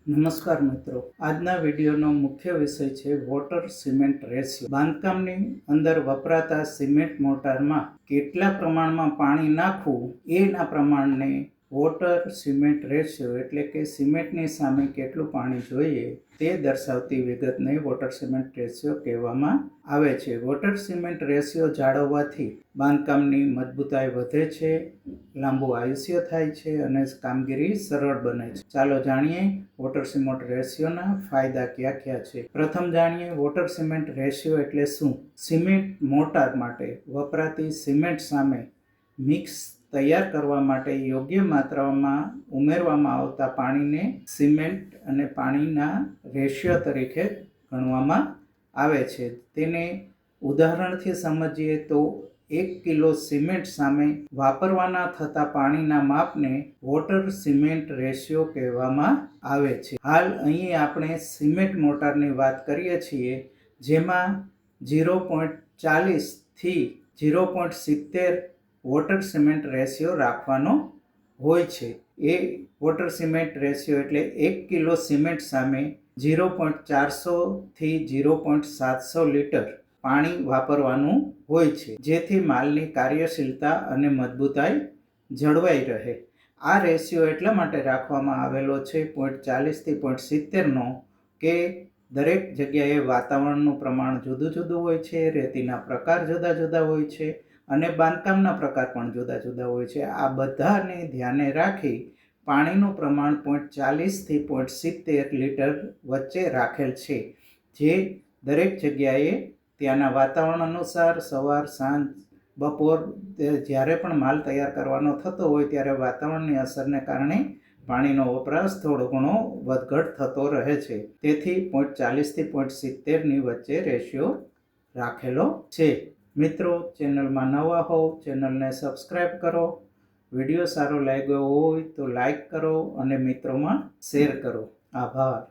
નમસ્કાર મિત્રો, આજના વિડીયોનો મુખ્ય વિષય છે વોટર સિમેન્ટ રેશિયો. બાંધકામની અંદર વપરાતા સિમેન્ટ મોર્ટારમાં કેટલા પ્રમાણમાં પાણી નાખવું એના પ્રમાણને વોટર સિમેન્ટ રેશિયો એટલે કે સિમેન્ટની સામે કેટલું પાણી જોઈએ તે દર્શાવતી વિગતને વોટર સિમેન્ટ રેશિયો કહેવામાં આવે છે. વોટર સિમેન્ટ રેશિયો જાળવવાથી બાંધકામની મજબૂતાઈ વધે છે, લાંબુ આયુષ્ય થાય છે અને કામગીરી સરળ બને છે. ચાલો જાણીએ વોટર સિમેન્ટ રેશિયોના ફાયદા કયા કયા છે. પ્રથમ જાણીએ વોટર સિમેન્ટ રેશિયો એટલે શું. સિમેન્ટ મોર્ટાર માટે વપરાતી સિમેન્ટ સામે મિક્સ તૈયાર કરવા માટે યોગ્ય માત્રામાં ઉમેરવામાં આવતા પાણીને સિમેન્ટ અને પાણીના રેશિયો તરીકે ગણવામાં આવે છે. તેને ઉદાહરણથી સમજીએ તો 1 કિલો સિમેન્ટ સામે વાપરવાના થતા પાણીના માપને વોટર સિમેન્ટ રેશિયો કહેવામાં આવે છે. હાલ અહીં આપણે સિમેન્ટ મોર્ટારની વાત કરીએ છીએ, જેમાં 0.40 થી 0.70 વોટર સિમેન્ટ રેશિયો રાખવાનો હોય છે. એ વોટર સિમેન્ટ રેશિયો એટલે 1 કિલો સિમેન્ટ સામે 0.400 થી 0.700 લીટર પાણી વાપરવાનું હોય છે, જેથી માલની કાર્યશીલતા અને મજબૂતાઈ જળવાઈ રહે. આ રેશિયો એટલા માટે રાખવામાં આવેલો છે 0.40 થી 0.70નો કે દરેક જગ્યાએ વાતાવરણનું પ્રમાણ જુદું જુદું હોય છે, રેતીના પ્રકાર જુદા જુદા હોય છે અને બાંધકામના પ્રકાર પણ જુદા જુદા હોય છે. આ બધાને ધ્યાને રાખી પાણીનું પ્રમાણ 0.40 થી 0.70 લીટર વચ્ચે રાખેલ છે, જે દરેક જગ્યાએ ત્યાંના વાતાવરણ અનુસાર સવાર, સાંજ, બપોર જ્યારે પણ માલ તૈયાર કરવાનો થતો હોય ત્યારે વાતાવરણની અસરને કારણે પાણીનો વપરાશ થોડો ઘણો વધઘટ થતો રહે છે. તેથી 0.40 થી 0.70ની વચ્ચે રેશિયો રાખેલો છે. મિત્રો, ચેનલમાં નવા હોવ ચેનલને સબસ્ક્રાઈબ કરો. વિડીયો સારો લાગ્યો હોય તો લાઈક કરો અને મિત્રોમાં શેર કરો. આભાર.